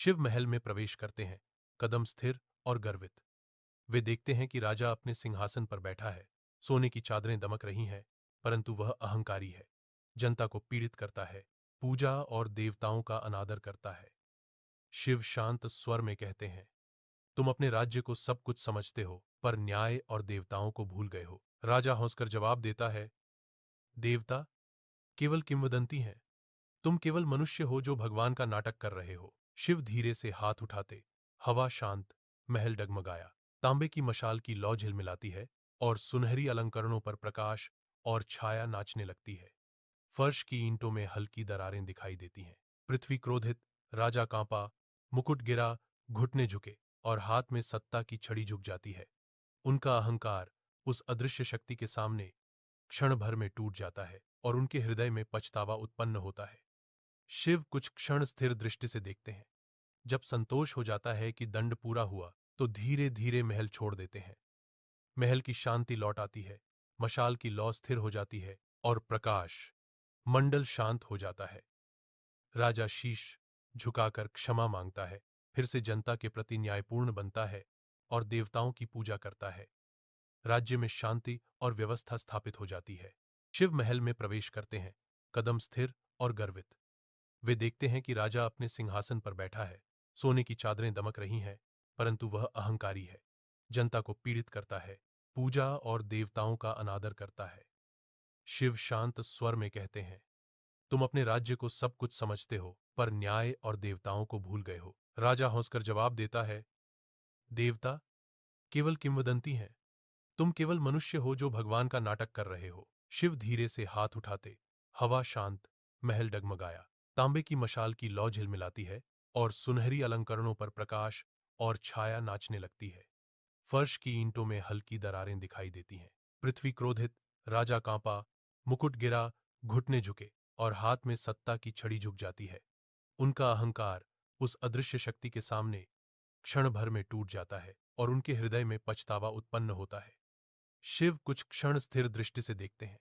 शिव महल में प्रवेश करते हैं, कदम स्थिर और गर्वित। वे देखते हैं कि राजा अपने सिंहासन पर बैठा है। सोने की चादरें दमक रही हैं, परंतु वह अहंकारी है। जनता को पीड़ित करता है, पूजा और देवताओं का अनादर करता है। शिव शांत स्वर में कहते हैं, तुम अपने राज्य को सब कुछ समझते हो, पर न्याय और देवताओं को भूल गए हो। राजा हंसकर जवाब देता है, देवता केवल किंवदंती हैं। तुम केवल मनुष्य हो जो भगवान का नाटक कर रहे हो। शिव धीरे से हाथ उठाते, हवा शांत, महल डगमगाया। तांबे की मशाल की लौ झिलमिलाती है और सुनहरी अलंकरणों पर प्रकाश और छाया नाचने लगती है। फर्श की ईंटों में हल्की दरारें दिखाई देती हैं। पृथ्वी क्रोधित, राजा कांपा, मुकुट गिरा, घुटने झुके और हाथ में सत्ता की छड़ी झुक जाती है। उनका अहंकार उस अदृश्य शक्ति के सामने क्षण भर में टूट जाता है और उनके हृदय में पछतावा उत्पन्न होता है। शिव कुछ क्षण स्थिर दृष्टि से देखते हैं। जब संतोष हो जाता है कि दंड पूरा हुआ, तो धीरे धीरे महल छोड़ देते हैं। महल की शांति लौट आती है, मशाल की लौ स्थिर हो जाती है और प्रकाश मंडल शांत हो जाता है। राजा शीश झुकाकर क्षमा मांगता है, फिर से जनता के प्रति न्यायपूर्ण बनता है और देवताओं की पूजा करता है। राज्य में शांति और व्यवस्था स्थापित हो जाती है। शिव महल में प्रवेश करते हैं, कदम स्थिर और गर्वित। वे देखते हैं कि राजा अपने सिंहासन पर बैठा है। सोने की चादरें दमक रही हैं, परंतु वह अहंकारी है। जनता को पीड़ित करता है, पूजा और देवताओं का अनादर करता है। शिव शांत स्वर में कहते हैं, तुम अपने राज्य को सब कुछ समझते हो, पर न्याय और देवताओं को भूल गए हो। राजा हंसकर जवाब देता है, देवता केवल किंवदंती हैं। तुम केवल मनुष्य हो जो भगवान का नाटक कर रहे हो। शिव धीरे से हाथ उठाते, हवा शांत, महल डगमगाया। तांबे की मशाल की लौ झिलमिलाती है और सुनहरी अलंकरणों पर प्रकाश और छाया नाचने लगती है। फर्श की ईंटों में हल्की दरारें दिखाई देती हैं। पृथ्वी क्रोधित, राजा कांपा, मुकुट गिरा, घुटने झुके और हाथ में सत्ता की छड़ी झुक जाती है। उनका अहंकार उस अदृश्य शक्ति के सामने क्षण भर में टूट जाता है और उनके हृदय में पछतावा उत्पन्न होता है। शिव कुछ क्षण स्थिर दृष्टि से देखते हैं।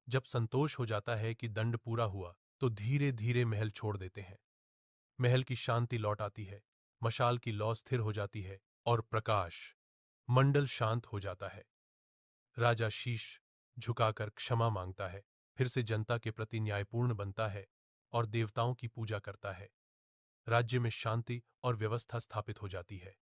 जब संतोष हो जाता है कि दंड पूरा हुआ, तो धीरे धीरे महल छोड़ देते हैं। महल की शांति लौट आती है, मशाल की लौ स्थिर हो जाती है और प्रकाश मंडल शांत हो जाता है। राजा शीश झुकाकर क्षमा मांगता है, फिर से जनता के प्रति न्यायपूर्ण बनता है और देवताओं की पूजा करता है। राज्य में शांति और व्यवस्था स्थापित हो जाती है।